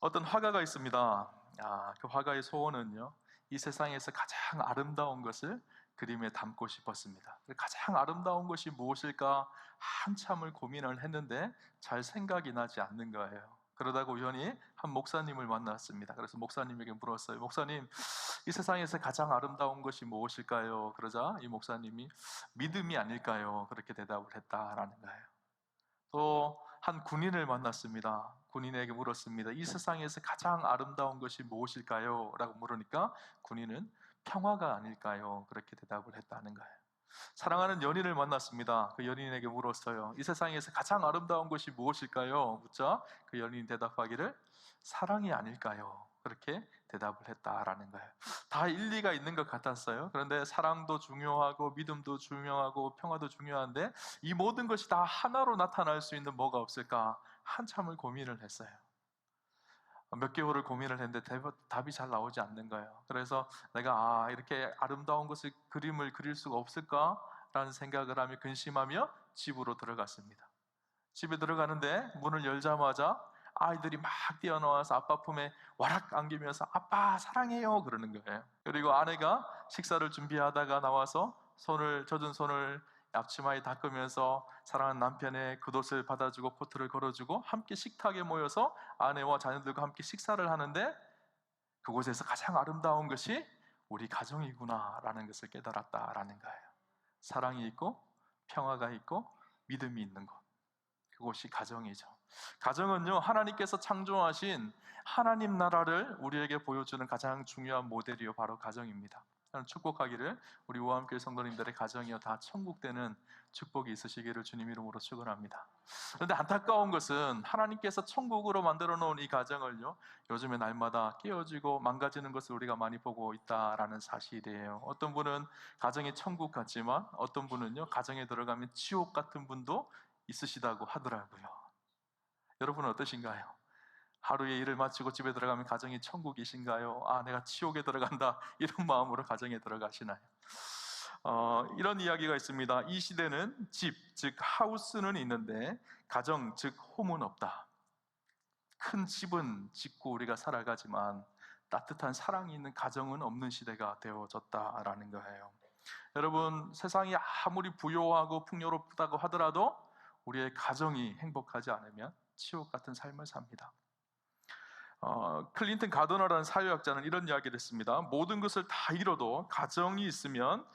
어떤 화가가 있습니다. 그 화가의 소원은요, 이 세상에서 가장 아름다운 것을 그림에 담고 싶었습니다. 가장 아름다운 것이 무엇일까 한참을 고민을 했는데 잘 생각이 나지 않는 거예요. 그러다가 우연히 한 목사님을 만났습니다. 그래서 목사님에게 물었어요. 목사님, 이 세상에서 가장 아름다운 것이 무엇일까요? 그러자 이 목사님이 믿음이 아닐까요? 그렇게 대답을 했다라는 거예요. 또 한 군인을 만났습니다. 군인에게 물었습니다. 이 세상에서 가장 아름다운 것이 무엇일까요? 라고 물으니까 군인은 평화가 아닐까요? 그렇게 대답을 했다는 거예요. 사랑하는 연인을 만났습니다. 그 연인에게 물었어요. 이 세상에서 가장 아름다운 것이 무엇일까요? 묻자 그 연인이 대답하기를 사랑이 아닐까요? 그렇게 대답을 했다라는 거예요. 다 일리가 있는 것 같았어요. 그런데 사랑도 중요하고 믿음도 중요하고 평화도 중요한데 이 모든 것이 다 하나로 나타날 수 있는 뭐가 없을까? 한참을 고민을 했어요. 몇 개월을 고민을 했는데 답이 잘 나오지 않는 거예요. 그래서 내가 이렇게 아름다운 것을 그림을 그릴 수가 없을까라는 생각을 하며 근심하며 집으로 들어갔습니다. 집에 들어가는데 문을 열자마자 아이들이 막 뛰어나와서 아빠 품에 와락 안기면서 아빠 사랑해요 그러는 거예요. 그리고 아내가 식사를 준비하다가 나와서 젖은 손을 앞치마에 닦으면서 사랑하는 남편의 겉옷을 받아주고 코트를 걸어주고 함께 식탁에 모여서 아내와 자녀들과 함께 식사를 하는데 그곳에서 가장 아름다운 것이 우리 가정이구나 라는 것을 깨달았다라는 거예요. 사랑이 있고 평화가 있고 믿음이 있는 것, 그곳이 가정이죠. 가정은요, 하나님께서 창조하신 하나님 나라를 우리에게 보여주는 가장 중요한 모델이요, 바로 가정입니다. 저는 축복하기를 우리 우암교회 성도님들의 가정이요 다 천국되는 축복이 있으시기를 주님 이름으로 축원합니다. 그런데 안타까운 것은 하나님께서 천국으로 만들어 놓은 이 가정을요, 요즘에 날마다 깨어지고 망가지는 것을 우리가 많이 보고 있다라는 사실이에요. 어떤 분은 가정이 천국 같지만 어떤 분은요, 가정에 들어가면 지옥 같은 분도 있으시다고 하더라고요. 여러분은 어떠신가요? 하루의 일을 마치고 집에 들어가면 가정이 천국이신가요? 내가 지옥에 들어간다 이런 마음으로 가정에 들어가시나요? 이런 이야기가 있습니다. 이 시대는 집, 즉 하우스는 있는데 가정, 즉 홈은 없다. 큰 집은 짓고 우리가 살아가지만 따뜻한 사랑이 있는 가정은 없는 시대가 되어졌다라는 거예요. 여러분, 세상이 아무리 부요하고 풍요롭다고 하더라도 우리의 가정이 행복하지 않으면 지옥 같은 삶을 삽니다. 클린턴 가더너라는 사회학자는 이런 이야기를 했습니다. 모든 것을 다 잃어도 가정이 있으면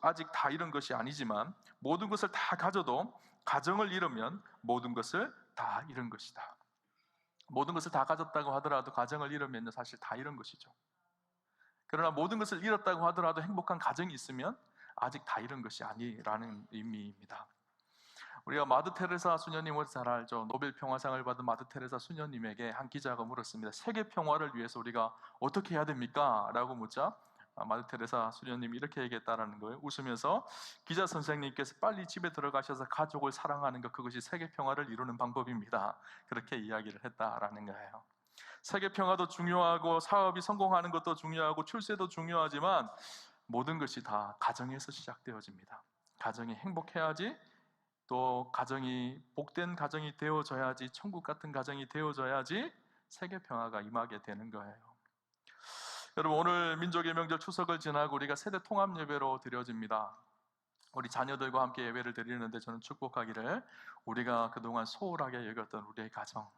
아직 다 잃은 것이 아니지만 모든 것을 다 가져도 가정을 잃으면 모든 것을 다 잃은 것이다. 모든 것을 다 가졌다고 하더라도 가정을 잃으면 사실 다 잃은 것이죠. 그러나 모든 것을 잃었다고 하더라도 행복한 가정이 있으면 아직 다 잃은 것이 아니라는 의미입니다. 우리가 마드 테레사 수녀님을 잘 알죠. 노벨 평화상을 받은 마드 테레사 수녀님에게 한 기자가 물었습니다. 세계 평화를 위해서 우리가 어떻게 해야 됩니까? 라고 묻자 마드 테레사 수녀님이 이렇게 얘기했다는 거예요. 웃으면서 기자 선생님께서 빨리 집에 들어가셔서 가족을 사랑하는 것, 그것이 세계 평화를 이루는 방법입니다. 그렇게 이야기를 했다라는 거예요. 세계 평화도 중요하고 사업이 성공하는 것도 중요하고 출세도 중요하지만 모든 것이 다 가정에서 시작되어집니다. 가정이 행복해야지, 또 가정이 복된 가정이 되어져야지, 천국 같은 가정이 되어져야지 세계 평화가 임하게 되는 거예요. 여러분, 오늘 민족의 명절 추석을 지나고 우리가 세대 통합 예배로 드려집니다. 우리 자녀들과 함께 예배를 드리는데 저는 축복하기를 우리가 그동안 소홀하게 여겼던 우리의 가정,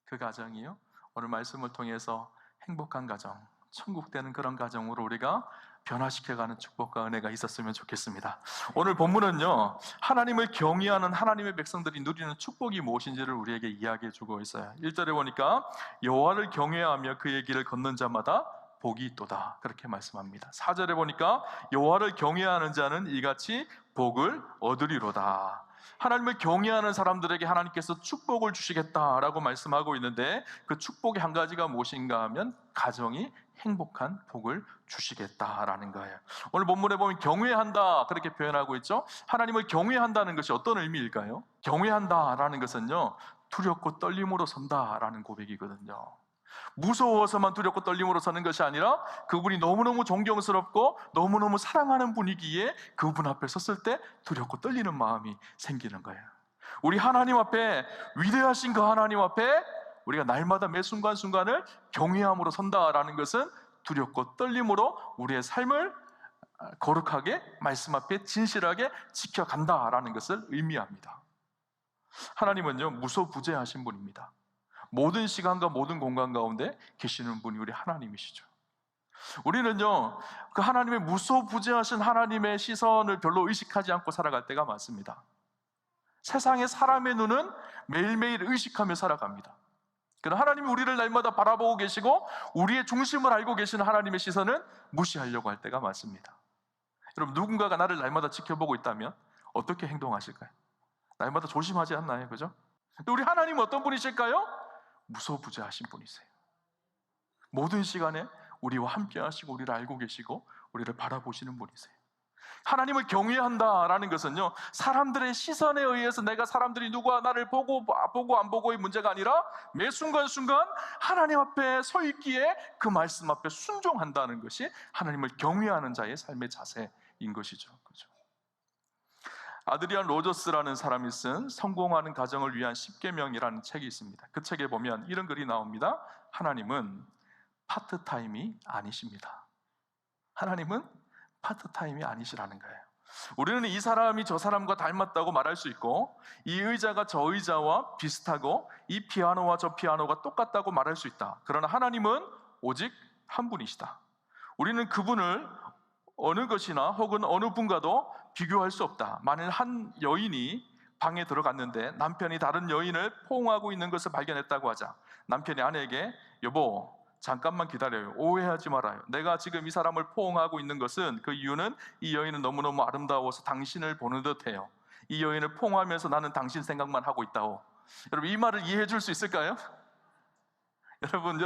그 가정이요, 오늘 말씀을 통해서 행복한 가정, 천국 되는 그런 가정으로 우리가 변화시켜가는 축복과 은혜가 있었으면 좋겠습니다. 오늘 본문은요, 하나님을 경외하는 하나님의 백성들이 누리는 축복이 무엇인지를 우리에게 이야기해 주고 있어요. 1절에 보니까 여호와를 경외하며 그의 길을 걷는 자마다 복이 있도다, 그렇게 말씀합니다. 4절에 보니까 여호와를 경외하는 자는 이같이 복을 얻으리로다. 하나님을 경외하는 사람들에게 하나님께서 축복을 주시겠다라고 말씀하고 있는데 그 축복의 한 가지가 무엇인가 하면 가정이 행복한 복을 주시겠다라는 거예요. 오늘 본문에 보면 경외한다 그렇게 표현하고 있죠. 하나님을 경외한다는 것이 어떤 의미일까요? 경외한다라는 것은요, 두렵고 떨림으로 선다라는 고백이거든요. 무서워서만 두렵고 떨림으로 서는 것이 아니라 그분이 너무너무 존경스럽고 너무너무 사랑하는 분이기에 그분 앞에 섰을 때 두렵고 떨리는 마음이 생기는 거예요. 우리 하나님 앞에, 위대하신 그 하나님 앞에 우리가 날마다 매 순간순간을 경외함으로 선다라는 것은 두렵고 떨림으로 우리의 삶을 거룩하게 말씀 앞에 진실하게 지켜간다라는 것을 의미합니다. 하나님은요, 무소부재하신 분입니다. 모든 시간과 모든 공간 가운데 계시는 분이 우리 하나님이시죠. 우리는요, 그 하나님의 무소부재하신 하나님의 시선을 별로 의식하지 않고 살아갈 때가 많습니다. 세상의 사람의 눈은 매일매일 의식하며 살아갑니다. 그러나 하나님이 우리를 날마다 바라보고 계시고 우리의 중심을 알고 계시는 하나님의 시선은 무시하려고 할 때가 많습니다. 여러분, 누군가가 나를 날마다 지켜보고 있다면 어떻게 행동하실까요? 날마다 조심하지 않나요? 그죠? 근데 우리 하나님은 어떤 분이실까요? 무소부재하신 분이세요. 모든 시간에 우리와 함께 하시고 우리를 알고 계시고 우리를 바라보시는 분이세요. 하나님을 경외한다라는 것은요, 사람들의 시선에 의해서 내가 사람들이 누가 나를 보고 안 보고의 문제가 아니라 매 순간순간 하나님 앞에 서 있기에 그 말씀 앞에 순종한다는 것이 하나님을 경외하는 자의 삶의 자세인 것이죠. 그렇죠? 아드리안 로저스라는 사람이 쓴 성공하는 가정을 위한 10계명이라는 책이 있습니다. 그 책에 보면 이런 글이 나옵니다. 하나님은 파트타임이 아니십니다. 하나님은 파트타임이 아니시라는 거예요. 우리는 이 사람이 저 사람과 닮았다고 말할 수 있고, 이 의자가 저 의자와 비슷하고 이 피아노와 저 피아노가 똑같다고 말할 수 있다. 그러나 하나님은 오직 한 분이시다. 우리는 그분을 어느 것이나 혹은 어느 분과도 비교할 수 없다. 만일 한 여인이 방에 들어갔는데 남편이 다른 여인을 포옹하고 있는 것을 발견했다고 하자, 남편이 아내에게 여보 잠깐만 기다려요. 오해하지 말아요. 내가 지금 이 사람을 포옹하고 있는 것은 그 이유는 이 여인은 너무너무 아름다워서 당신을 보는 듯해요. 이 여인을 포옹하면서 나는 당신 생각만 하고 있다오. 여러분, 이 말을 이해해 줄 수 있을까요? 여러분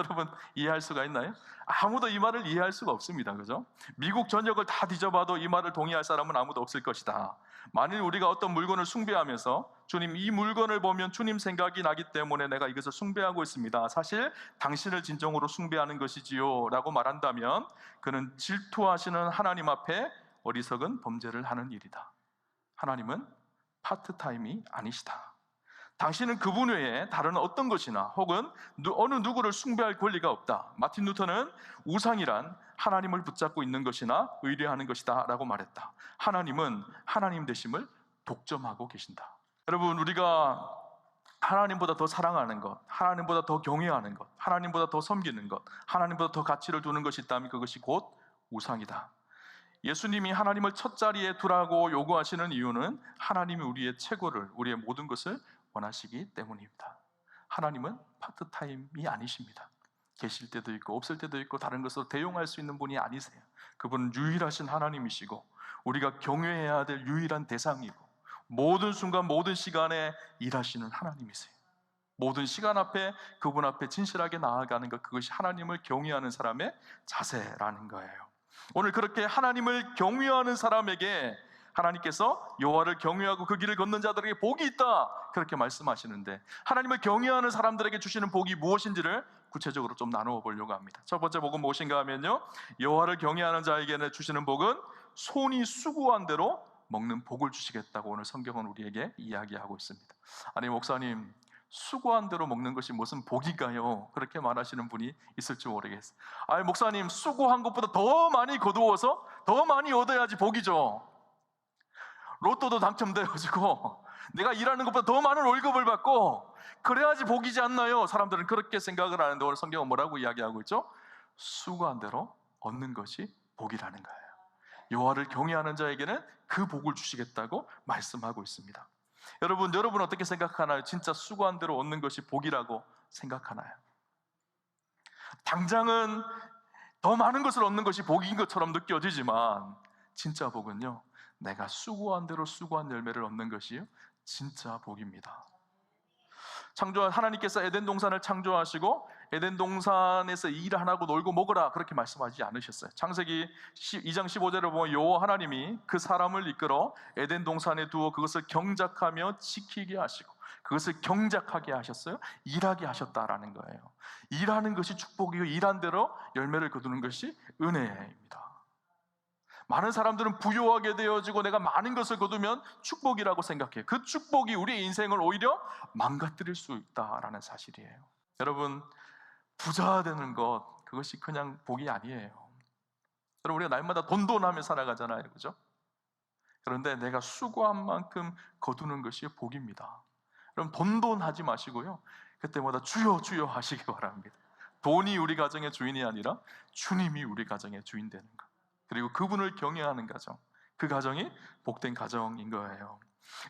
이해할 수가 있나요? 아무도 이 말을 이해할 수가 없습니다. 그죠? 미국 전역을 다 뒤져봐도 이 말을 동의할 사람은 아무도 없을 것이다. 만일 우리가 어떤 물건을 숭배하면서 주님, 이 물건을 보면 주님 생각이 나기 때문에 내가 이것을 숭배하고 있습니다. 사실 당신을 진정으로 숭배하는 것이지요 라고 말한다면 그는 질투하시는 하나님 앞에 어리석은 범죄를 하는 일이다. 하나님은 파트타임이 아니시다. 당신은 그분 외에 다른 어떤 것이나 혹은 어느 누구를 숭배할 권리가 없다. 마틴 루터는 우상이란 하나님을 붙잡고 있는 것이나 의뢰하는 것이다 라고 말했다. 하나님은 하나님 되심을 독점하고 계신다. 여러분, 우리가 하나님보다 더 사랑하는 것, 하나님보다 더 경외하는 것, 하나님보다 더 섬기는 것, 하나님보다 더 가치를 두는 것이 있다면 그것이 곧 우상이다. 예수님이 하나님을 첫 자리에 두라고 요구하시는 이유는 하나님이 우리의 최고를, 우리의 모든 것을 원하시기 때문입니다. 하나님은 파트타임이 아니십니다. 계실 때도 있고 없을 때도 있고 다른 것으로 대용할 수 있는 분이 아니세요. 그분은 유일하신 하나님이시고 우리가 경외해야 될 유일한 대상이고 모든 순간 모든 시간에 일하시는 하나님이세요. 모든 시간 앞에 그분 앞에 진실하게 나아가는 것, 그것이 하나님을 경외하는 사람의 자세라는 거예요. 오늘 그렇게 하나님을 경외하는 사람에게 하나님께서 여호와를 경외하고 그 길을 걷는 자들에게 복이 있다 그렇게 말씀하시는데, 하나님을 경외하는 사람들에게 주시는 복이 무엇인지를 구체적으로 좀 나누어 보려고 합니다. 첫 번째 복은 무엇인가 하면요, 여호와를 경외하는 자에게는 주시는 복은 손이 수고한 대로 먹는 복을 주시겠다고 오늘 성경은 우리에게 이야기하고 있습니다. 아니 목사님, 수고한 대로 먹는 것이 무슨 복인가요? 그렇게 말하시는 분이 있을지 모르겠어요. 아니 목사님, 수고한 것보다 더 많이 거두어서 더 많이 얻어야지 복이죠. 로또도 당첨되어지고 내가 일하는 것보다 더 많은 월급을 받고 그래야지 복이지 않나요? 사람들은 그렇게 생각을 하는데 오늘 성경은 뭐라고 이야기하고 있죠? 수고한 대로 얻는 것이 복이라는 거예요. 여호와를 경외하는 자에게는 그 복을 주시겠다고 말씀하고 있습니다. 여러분 어떻게 생각하나요? 진짜 수고한 대로 얻는 것이 복이라고 생각하나요? 당장은 더 많은 것을 얻는 것이 복인 것처럼 느껴지지만 진짜 복은요, 내가 수고한 대로 수고한 열매를 얻는 것이 진짜 복입니다. 하나님께서 에덴 동산을 창조하시고 에덴 동산에서 일 안 하고 놀고 먹으라 그렇게 말씀하지 않으셨어요. 창세기 2장 15절에 보면 여호와 하나님이 그 사람을 이끌어 에덴 동산에 두어 그것을 경작하며 지키게 하시고 그것을 경작하게 하셨어요. 일하게 하셨다라는 거예요. 일하는 것이 축복이고 일한 대로 열매를 거두는 것이 은혜입니다. 많은 사람들은 부유하게 되어지고 내가 많은 것을 거두면 축복이라고 생각해요. 그 축복이 우리의 인생을 오히려 망가뜨릴 수 있다라는 사실이에요. 여러분, 부자 되는 것, 그것이 그냥 복이 아니에요. 여러분, 우리가 날마다 돈돈하며 살아가잖아요, 그죠? 그런데 내가 수고한 만큼 거두는 것이 복입니다. 그럼 돈돈하지 마시고요, 그때마다 주여 주여 하시기 바랍니다. 돈이 우리 가정의 주인이 아니라 주님이 우리 가정의 주인 되는 것, 그리고 그분을 경외하는 가정, 그 가정이 복된 가정인 거예요.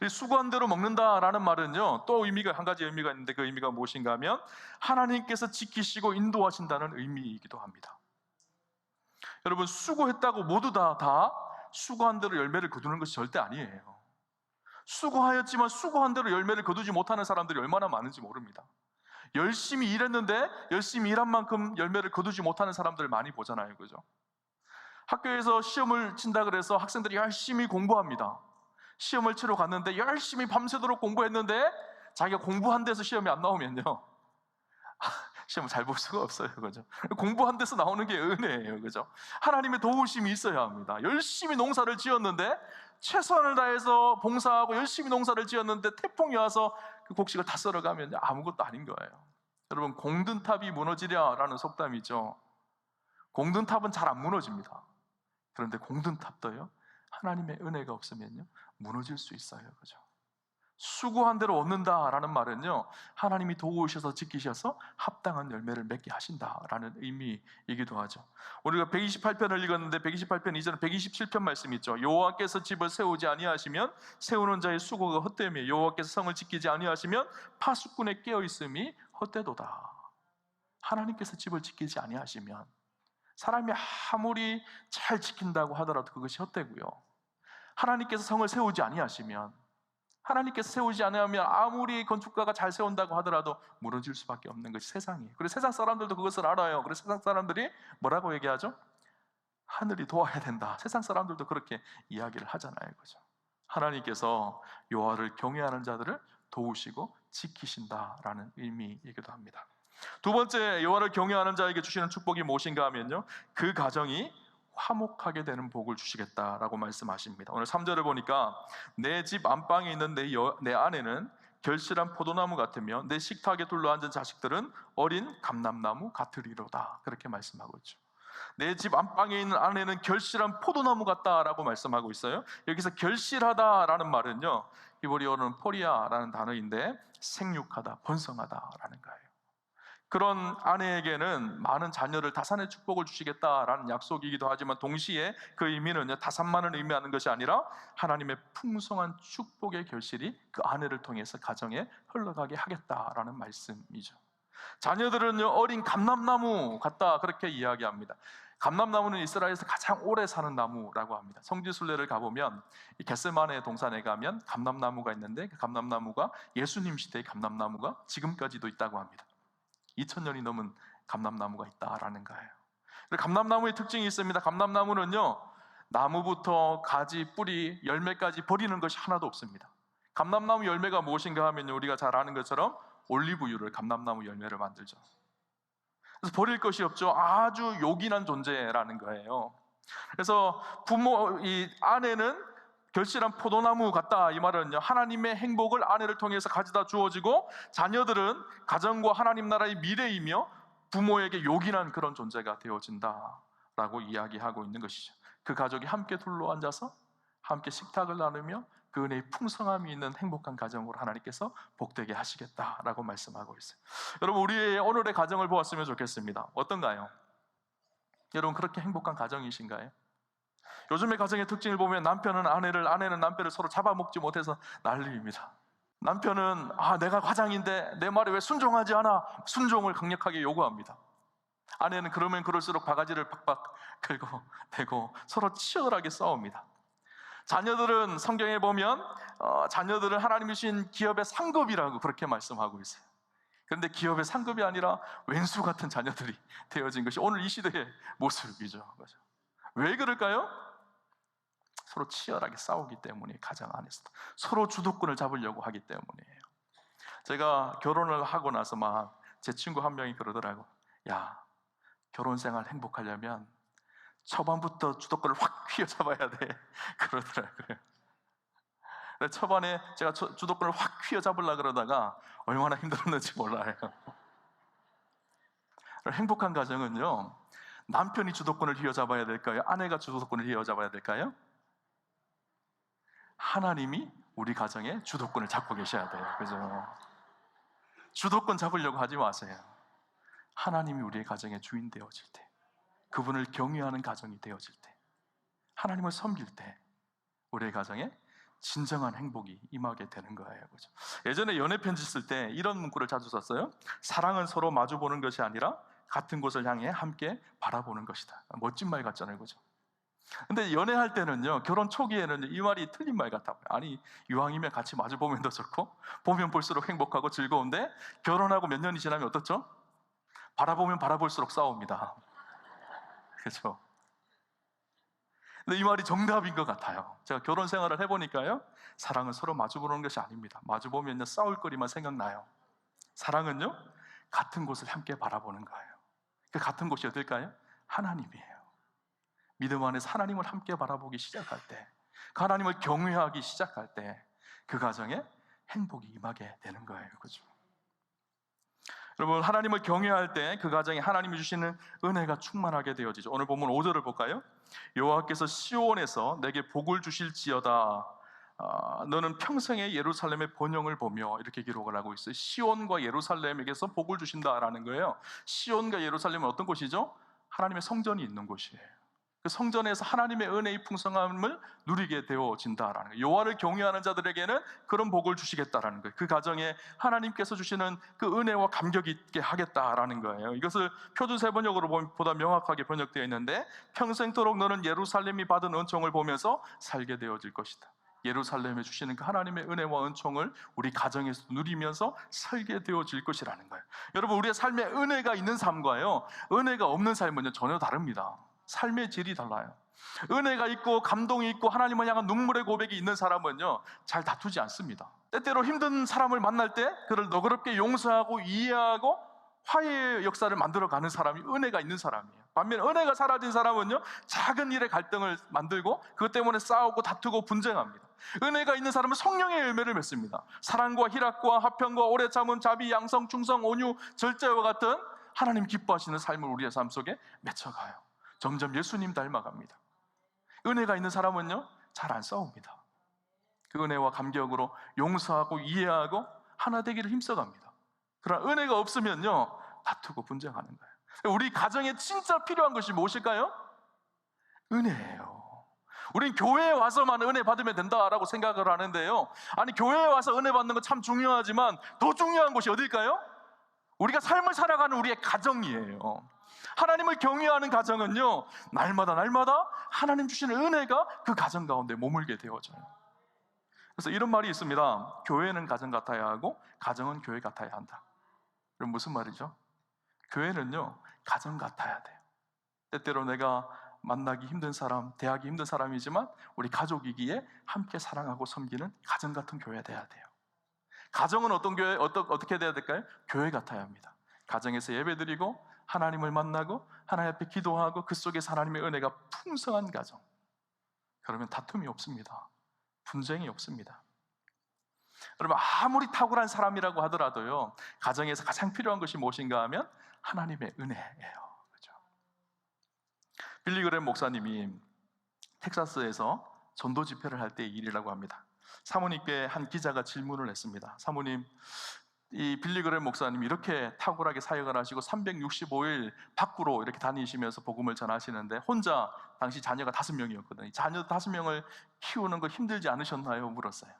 이 수고한 대로 먹는다라는 말은요, 또 의미가 한 가지 의미가 있는데, 그 의미가 무엇인가 하면 하나님께서 지키시고 인도하신다는 의미이기도 합니다. 여러분, 수고했다고 모두 다 수고한 대로 열매를 거두는 것이 절대 아니에요. 수고하였지만 수고한 대로 열매를 거두지 못하는 사람들이 얼마나 많은지 모릅니다. 열심히 일했는데 열심히 일한 만큼 열매를 거두지 못하는 사람들 많이 보잖아요, 그죠? 학교에서 시험을 친다 그래서 학생들이 열심히 공부합니다. 시험을 치러 갔는데 열심히 밤새도록 공부했는데 자기가 공부한 데서 시험이 안 나오면요, 시험을 잘 볼 수가 없어요, 그죠? 공부한 데서 나오는 게 은혜예요, 그죠? 하나님의 도우심이 있어야 합니다. 열심히 농사를 지었는데, 최선을 다해서 봉사하고 열심히 농사를 지었는데 태풍이 와서 그 곡식을 다 썰어가면 아무것도 아닌 거예요. 여러분, 공든탑이 무너지랴라는 속담이죠. 공든탑은 잘 안 무너집니다. 그런데 공든탑도요, 하나님의 은혜가 없으면요, 무너질 수 있어요, 그죠? 수고한 대로 얻는다라는 말은요, 하나님이 도우셔서 지키셔서 합당한 열매를 맺게 하신다라는 의미이기도 하죠. 우리가 128편을 읽었는데 128편 이전에 127편 말씀 있죠. 여호와께서 집을 세우지 아니하시면 세우는 자의 수고가 헛되며 여호와께서 성을 지키지 아니하시면 파수꾼의 깨어 있음이 헛되도다. 하나님께서 집을 지키지 아니하시면, 사람이 아무리 잘 지킨다고 하더라도 그것이 헛되고요, 하나님께서 성을 세우지 아니하시면, 하나님께서 세우지 않으면 아무리 건축가가 잘 세운다고 하더라도 무너질 수밖에 없는 것이 세상이에요. 그래서 세상 사람들도 그것을 알아요. 그래서 세상 사람들이 뭐라고 얘기하죠? 하늘이 도와야 된다. 세상 사람들도 그렇게 이야기를 하잖아요, 그죠? 하나님께서 여호와를 경외하는 자들을 도우시고 지키신다라는 의미이기도 합니다. 두 번째, 여호와를 경외하는 자에게 주시는 축복이 무엇인가 하면요, 그 가정이 화목하게 되는 복을 주시겠다라고 말씀하십니다. 오늘 3절을 보니까 내 집 안방에 있는 내 아내는 결실한 포도나무 같으며 내 식탁에 둘러앉은 자식들은 어린 감람나무 같으리로다, 그렇게 말씀하고 있죠. 내 집 안방에 있는 아내는 결실한 포도나무 같다라고 말씀하고 있어요. 여기서 결실하다라는 말은요, 히브리어로는 포리아라는 단어인데 생육하다, 번성하다라는 거예요. 그런 아내에게는 많은 자녀를 다산의 축복을 주시겠다라는 약속이기도 하지만, 동시에 그 의미는 다산만을 의미하는 것이 아니라 하나님의 풍성한 축복의 결실이 그 아내를 통해서 가정에 흘러가게 하겠다라는 말씀이죠. 자녀들은요, 어린 감람나무 같다, 그렇게 이야기합니다. 감람나무는 이스라엘에서 가장 오래 사는 나무라고 합니다. 성지순례를 가보면 이 겟세마네 동산에 가면 감람나무가 있는데, 그 감람나무가 예수님 시대의 감람나무가 지금까지도 있다고 합니다. 2000년이 넘은 감람나무가 있다라는 거예요. 감람나무의 특징이 있습니다. 감람나무는요, 나무부터 가지, 뿌리, 열매까지 버리는 것이 하나도 없습니다. 감람나무 열매가 무엇인가 하면 우리가 잘 아는 것처럼 올리브유를, 감람나무 열매를 만들죠. 그래서 버릴 것이 없죠. 아주 요긴한 존재라는 거예요. 그래서 이 아내는 결실한 포도나무 같다, 이 말은요, 하나님의 행복을 아내를 통해서 가져다 주어지고, 자녀들은 가정과 하나님 나라의 미래이며 부모에게 요긴한 그런 존재가 되어진다라고 이야기하고 있는 것이죠. 그 가족이 함께 둘러앉아서 함께 식탁을 나누며 그 은혜의 풍성함이 있는 행복한 가정으로 하나님께서 복되게 하시겠다라고 말씀하고 있어요. 여러분, 우리의 오늘의 가정을 보았으면 좋겠습니다. 어떤가요? 여러분, 그렇게 행복한 가정이신가요? 요즘의 가정의 특징을 보면 남편은 아내를, 아내는 남편을 서로 잡아먹지 못해서 난리입니다. 남편은 내가 과장인데 내 말에 왜 순종하지 않아? 순종을 강력하게 요구합니다. 아내는 그러면 그럴수록 바가지를 팍팍 긁고 대고 서로 치열하게 싸웁니다. 자녀들은 성경에 보면 자녀들은 하나님이 주신 기업의 상급이라고 그렇게 말씀하고 있어요. 그런데 기업의 상급이 아니라 왼수 같은 자녀들이 되어진 것이 오늘 이 시대의 모습이죠. 왜 그럴까요? 서로 치열하게 싸우기 때문에, 가정 안에서 서로 주도권을 잡으려고 하기 때문이에요. 제가 결혼을 하고 나서 막 제 친구 한 명이 그러더라고. 야, 결혼 생활 행복하려면 초반부터 주도권을 확 휘어잡아야 돼, 그러더라고요. 초반에 제가 주도권을 확 휘어잡으려고 그러다가 얼마나 힘들었는지 몰라요. 행복한 가정은요, 남편이 주도권을 휘어잡아야 될까요? 아내가 주도권을 휘어잡아야 될까요? 하나님이 우리 가정에 주도권을 잡고 계셔야 돼요. 그죠? 주도권 잡으려고 하지 마세요. 하나님이 우리의 가정의 주인 되어질 때, 그분을 경외하는 가정이 되어질 때, 하나님을 섬길 때 우리의 가정에 진정한 행복이 임하게 되는 거예요. 그죠? 예전에 연애 편지 쓸 때 이런 문구를 자주 썼어요. 사랑은 서로 마주보는 것이 아니라 같은 곳을 향해 함께 바라보는 것이다. 멋진 말 같잖아요. 그죠? 근데 연애할 때는요, 결혼 초기에는 이 말이 틀린 말 같아요. 아니, 이왕이면 같이 마주보면 더 좋고 보면 볼수록 행복하고 즐거운데, 결혼하고 몇 년이 지나면 어떻죠? 바라보면 바라볼수록 싸웁니다. 그렇죠? 근데 이 말이 정답인 것 같아요. 제가 결혼 생활을 해보니까요, 사랑은 서로 마주보는 것이 아닙니다. 마주보면 싸울 거리만 생각나요. 사랑은요, 같은 곳을 함께 바라보는 거예요. 그 같은 곳이 어딜까요? 하나님이에요. 믿음 안에서 하나님을 함께 바라보기 시작할 때, 그 하나님을 경외하기 시작할 때, 그 가정에 행복이 임하게 되는 거예요. 그죠? 여러분, 하나님을 경외할 때 그 가정에 하나님이 주시는 은혜가 충만하게 되어지죠. 오늘 본문 5절을 볼까요? 여호와께서 시온에서 내게 복을 주실지어다. 너는 평생에 예루살렘의 번영을 보며, 이렇게 기록을 하고 있어요. 시온과 예루살렘에게서 복을 주신다라는 거예요. 시온과 예루살렘은 어떤 곳이죠? 하나님의 성전이 있는 곳이에요. 그 성전에서 하나님의 은혜의 풍성함을 누리게 되어진다라는 거예요. 여호와를 경외하는 자들에게는 그런 복을 주시겠다라는 거예요. 그 가정에 하나님께서 주시는 그 은혜와 감격이 있게 하겠다라는 거예요. 이것을 표준세 번역으로 보면 보다 명확하게 번역되어 있는데, 평생토록 너는 예루살렘이 받은 은총을 보면서 살게 되어질 것이다. 예루살렘에 주시는 그 하나님의 은혜와 은총을 우리 가정에서 누리면서 살게 되어질 것이라는 거예요. 여러분, 우리의 삶에 은혜가 있는 삶과요, 은혜가 없는 삶은요, 전혀 다릅니다. 삶의 질이 달라요. 은혜가 있고 감동이 있고 하나님을 향한 눈물의 고백이 있는 사람은요, 잘 다투지 않습니다. 때때로 힘든 사람을 만날 때 그를 너그럽게 용서하고 이해하고 화해의 역사를 만들어가는 사람이 은혜가 있는 사람이에요. 반면 은혜가 사라진 사람은요, 작은 일에 갈등을 만들고 그것 때문에 싸우고 다투고 분쟁합니다. 은혜가 있는 사람은 성령의 열매를 맺습니다. 사랑과 희락과 화평과 오래 참음, 자비, 양성, 충성, 온유, 절제와 같은 하나님 기뻐하시는 삶을 우리의 삶 속에 맺혀가요. 점점 예수님 닮아갑니다. 은혜가 있는 사람은요, 잘 안 싸웁니다. 그 은혜와 감격으로 용서하고 이해하고 하나 되기를 힘써갑니다. 그러나 은혜가 없으면요, 다투고 분쟁하는 거예요. 우리 가정에 진짜 필요한 것이 무엇일까요? 은혜예요. 우린 교회에 와서만 은혜 받으면 된다라고 생각을 하는데요, 아니, 교회에 와서 은혜 받는 건 참 중요하지만 더 중요한 것이 어딜까요? 우리가 삶을 살아가는 우리의 가정이에요. 하나님을 경외하는 가정은요, 날마다 하나님 주시는 은혜가 그 가정 가운데 머물게 되어져요. 그래서 이런 말이 있습니다. 교회는 가정 같아야 하고 가정은 교회 같아야 한다. 그럼 무슨 말이죠? 교회는요, 가정 같아야 돼요. 때때로 내가 만나기 힘든 사람, 대하기 힘든 사람이지만 우리 가족이기에 함께 사랑하고 섬기는 가정 같은 교회가 돼야 돼요. 가정은 어떤 교회, 어떻게 돼야 될까요? 교회 같아야 합니다. 가정에서 예배드리고 하나님을 만나고 하나님 앞에 기도하고 그 속에서 하나님의 은혜가 풍성한 가정. 그러면 다툼이 없습니다. 분쟁이 없습니다. 여러분, 아무리 탁월한 사람이라고 하더라도요, 가정에서 가장 필요한 것이 무엇인가 하면 하나님의 은혜예요. 그렇죠? 빌리 그램 목사님이 텍사스에서 전도 집회를 할 때의 일이라고 합니다. 사모님께 한 기자가 질문을 했습니다. 사모님, 이 빌리 그램 목사님이 이렇게 탁월하게 사역을 하시고 365일 밖으로 이렇게 다니시면서 복음을 전하시는데 혼자, 당시 자녀가 5명이었거든요. 자녀 5명을 키우는 거 힘들지 않으셨나요? 물었어요.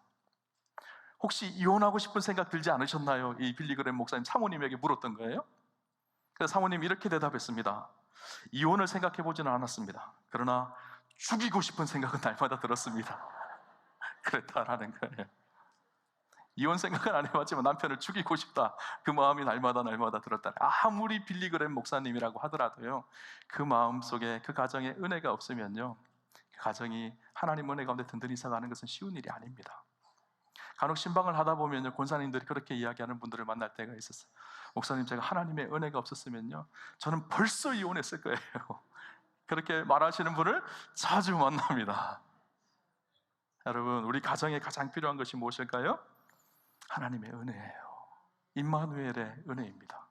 혹시 이혼하고 싶은 생각 들지 않으셨나요? 이 빌리 그램 목사님 사모님에게 물었던 거예요. 그래서 사모님이 이렇게 대답했습니다. 이혼을 생각해 보지는 않았습니다. 그러나 죽이고 싶은 생각은 날마다 들었습니다. 그랬다라는 거예요. 이혼 생각은 안 해봤지만 남편을 죽이고 싶다, 그 마음이 날마다 들었다. 아무리 빌리 그램 목사님이라고 하더라도요, 그 마음 속에 그 가정에 은혜가 없으면요, 그 가정이 하나님 은혜 가운데 든든히 살아가는 것은 쉬운 일이 아닙니다. 간혹 신방을 하다 보면요, 권사님들이 그렇게 이야기하는 분들을 만날 때가 있었어요. 목사님, 제가 하나님의 은혜가 없었으면요, 저는 벌써 이혼했을 거예요. 그렇게 말하시는 분을 자주 만납니다. 여러분, 우리 가정에 가장 필요한 것이 무엇일까요? 하나님의 은혜예요. 임마누엘의 은혜입니다.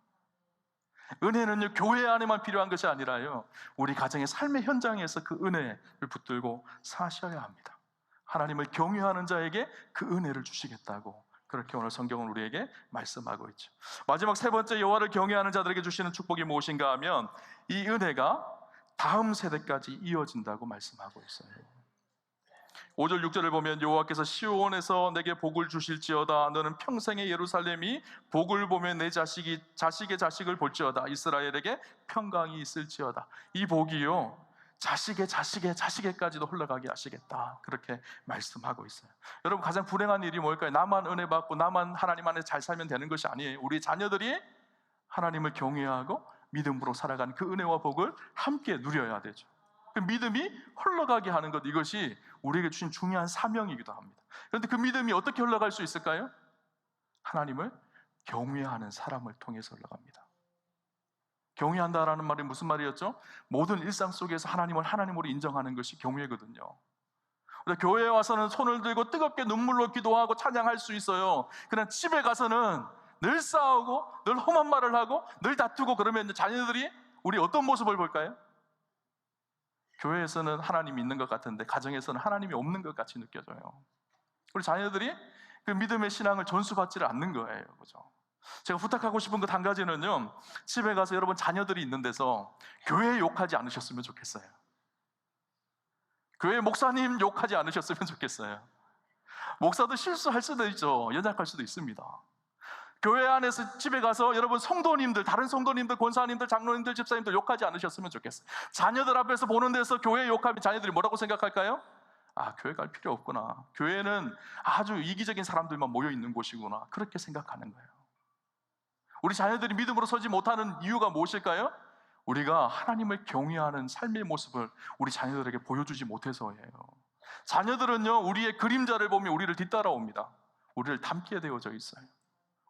은혜는요, 교회 안에만 필요한 것이 아니라요, 우리 가정의 삶의 현장에서 그 은혜를 붙들고 사셔야 합니다. 하나님을 경외하는 자에게 그 은혜를 주시겠다고 그렇게 오늘 성경은 우리에게 말씀하고 있죠. 마지막 세 번째, 여호와를 경외하는 자들에게 주시는 축복이 무엇인가 하면 이 은혜가 다음 세대까지 이어진다고 말씀하고 있어요. 5절 6절을 보면 여호와께서 시온에서 내게 복을 주실지어다. 너는 평생의 예루살렘이 복을 보며 내 자식이 자식의 자식을 볼지어다. 이스라엘에게 평강이 있을지어다. 이 복이요, 자식의 자식의 자식에까지도 흘러가게 하시겠다, 그렇게 말씀하고 있어요. 여러분, 가장 불행한 일이 뭘까요? 나만 은혜 받고 나만 하나님 안에 잘 살면 되는 것이 아니에요. 우리 자녀들이 하나님을 경외하고 믿음으로 살아가는 그 은혜와 복을 함께 누려야 되죠. 그 믿음이 흘러가게 하는 것, 이것이 우리에게 주신 중요한 사명이기도 합니다. 그런데 그 믿음이 어떻게 흘러갈 수 있을까요? 하나님을 경외하는 사람을 통해서 흘러갑니다. 경외한다라는 말이 무슨 말이었죠? 모든 일상 속에서 하나님을 하나님으로 인정하는 것이 경외거든요. 교회에 와서는 손을 들고 뜨겁게 눈물로 기도하고 찬양할 수 있어요. 그러나 집에 가서는 늘 싸우고 늘 험한 말을 하고 늘 다투고 그러면 자녀들이 우리 어떤 모습을 볼까요? 교회에서는 하나님이 있는 것 같은데 가정에서는 하나님이 없는 것 같이 느껴져요. 우리 자녀들이 그 믿음의 신앙을 전수받지를 않는 거예요. 그죠? 제가 부탁하고 싶은 것 한 가지는요, 집에 가서 여러분 자녀들이 있는 데서 교회 욕하지 않으셨으면 좋겠어요. 교회 목사님 욕하지 않으셨으면 좋겠어요. 목사도 실수할 수도 있죠. 연약할 수도 있습니다. 교회 안에서 집에 가서 여러분 성도님들, 다른 성도님들, 권사님들, 장로님들, 집사님들 욕하지 않으셨으면 좋겠어요. 자녀들 앞에서 보는 데서 교회 욕하면 자녀들이 뭐라고 생각할까요? 아, 교회 갈 필요 없구나. 교회는 아주 이기적인 사람들만 모여 있는 곳이구나. 그렇게 생각하는 거예요. 우리 자녀들이 믿음으로 서지 못하는 이유가 무엇일까요? 우리가 하나님을 경외하는 삶의 모습을 우리 자녀들에게 보여주지 못해서예요. 자녀들은요, 우리의 그림자를 보며 우리를 뒤따라옵니다. 우리를 닮게 되어져 있어요.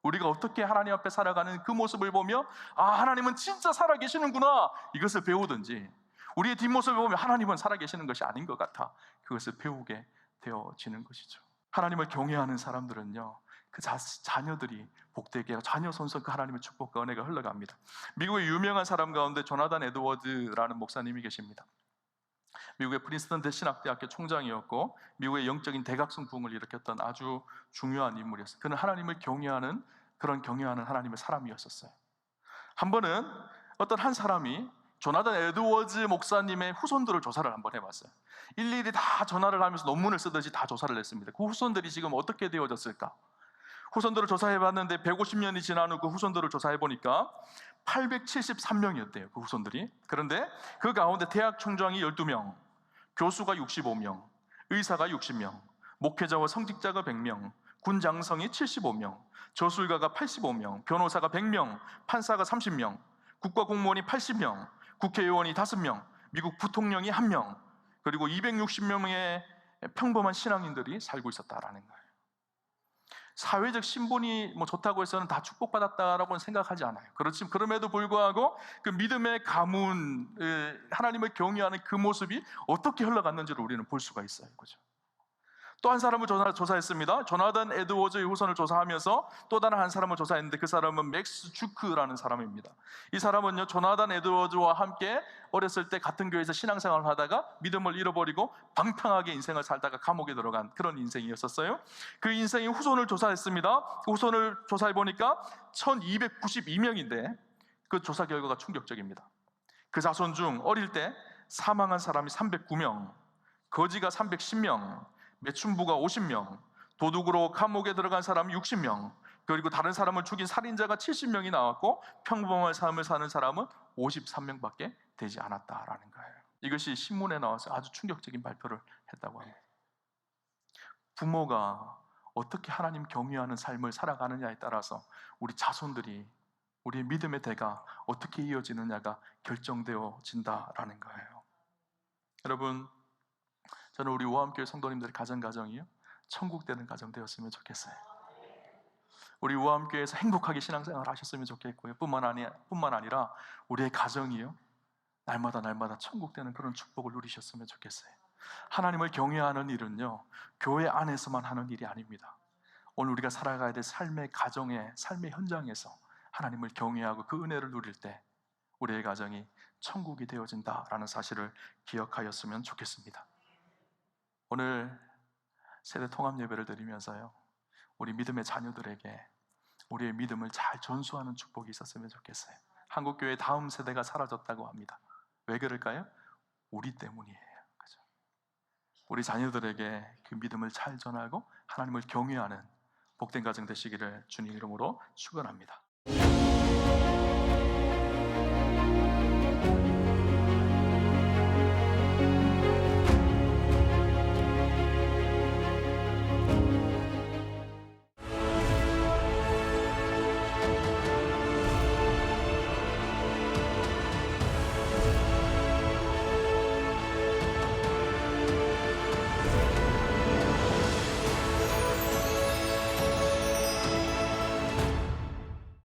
우리가 어떻게 하나님 앞에 살아가는 그 모습을 보며 아, 하나님은 진짜 살아계시는구나, 이것을 배우든지, 우리의 뒷모습을 보며 하나님은 살아계시는 것이 아닌 것 같아, 그것을 배우게 되어지는 것이죠. 하나님을 경외하는 사람들은요, 그 자녀들이 복되게 하고 자녀 손서 그 하나님의 축복과 은혜가 흘러갑니다. 미국의 유명한 사람 가운데 조나단 에드워즈라는 목사님이 계십니다. 미국의 프린스턴 대신학대학교 총장이었고 미국의 영적인 대각성 부흥을 일으켰던 아주 중요한 인물이었어요. 그는 하나님을 경외하는, 그런 경외하는 하나님의 사람이었었어요. 한 번은 어떤 한 사람이 조나단 에드워즈 목사님의 후손들을 조사를 한번 해봤어요. 일일이 다 전화를 하면서 논문을 쓰듯이 다 조사를 했습니다. 그 후손들이 지금 어떻게 되어졌을까? 후손들을 조사해봤는데 150년이 지난 후 그 후손들을 조사해보니까 873명이었대요, 그 후손들이. 그런데 그 가운데 대학 총장이 12명, 교수가 65명, 의사가 60명, 목회자와 성직자가 100명, 군 장성이 75명, 저술가가 85명, 변호사가 100명, 판사가 30명, 국가 공무원이 80명, 국회의원이 5명, 미국 부통령이 1명, 그리고 260명의 평범한 신앙인들이 살고 있었다라는 거예요. 사회적 신분이 좋다고 해서는 다 축복받았다라고는 생각하지 않아요. 그렇지만 그럼에도 불구하고 그 믿음의 가문, 하나님을 경외하는 그 모습이 어떻게 흘러갔는지를 우리는 볼 수가 있어요. 그죠? 또 한 사람을 조사했습니다. 조나단 에드워즈의 후손을 조사하면서 또 다른 한 사람을 조사했는데 그 사람은 맥스 주크라는 사람입니다. 이 사람은요, 조나단 에드워즈와 함께 어렸을 때 같은 교회에서 신앙생활을 하다가 믿음을 잃어버리고 방탕하게 인생을 살다가 감옥에 들어간 그런 인생이었었어요. 그 인생의 후손을 조사했습니다. 그 후손을 조사해보니까 1292명인데 그 조사 결과가 충격적입니다. 그 자손 중 어릴 때 사망한 사람이 309명, 거지가 310명, 매춘부가 50명, 도둑으로 감옥에 들어간 사람이 60명, 그리고 다른 사람을 죽인 살인자가 70명이 나왔고 평범한 삶을 사는 사람은 53명밖에 되지 않았다라는 거예요. 이것이 신문에 나와서 아주 충격적인 발표를 했다고 합니다. 부모가 어떻게 하나님 경외하는 삶을 살아가느냐에 따라서 우리 자손들이, 우리의 믿음의 대가 어떻게 이어지느냐가 결정되어진다라는 거예요. 여러분, 저는 우리 우아함교회 성도님들의 가정이요, 천국 되는 가정 되었으면 좋겠어요. 우리 우아함교회에서 행복하게 신앙생활 하셨으면 좋겠고요. 뿐만 아니라 우리의 가정이요, 날마다 천국 되는 그런 축복을 누리셨으면 좋겠어요. 하나님을 경외하는 일은요, 교회 안에서만 하는 일이 아닙니다. 오늘 우리가 살아가야 될 삶의 가정의 삶의 현장에서 하나님을 경외하고 그 은혜를 누릴 때 우리의 가정이 천국이 되어진다라는 사실을 기억하였으면 좋겠습니다. 오늘 세대 통합 예배를 드리면서요, 우리 믿음의 자녀들에게 우리의 믿음을 잘 전수하는 축복이 있었으면 좋겠어요. 한국교회 다음 세대가 사라졌다고 합니다. 왜 그럴까요? 우리 때문이에요. 그죠? 우리 자녀들에게 그 믿음을 잘 전하고 하나님을 경외하는 복된 가정 되시기를 주님 이름으로 축원합니다.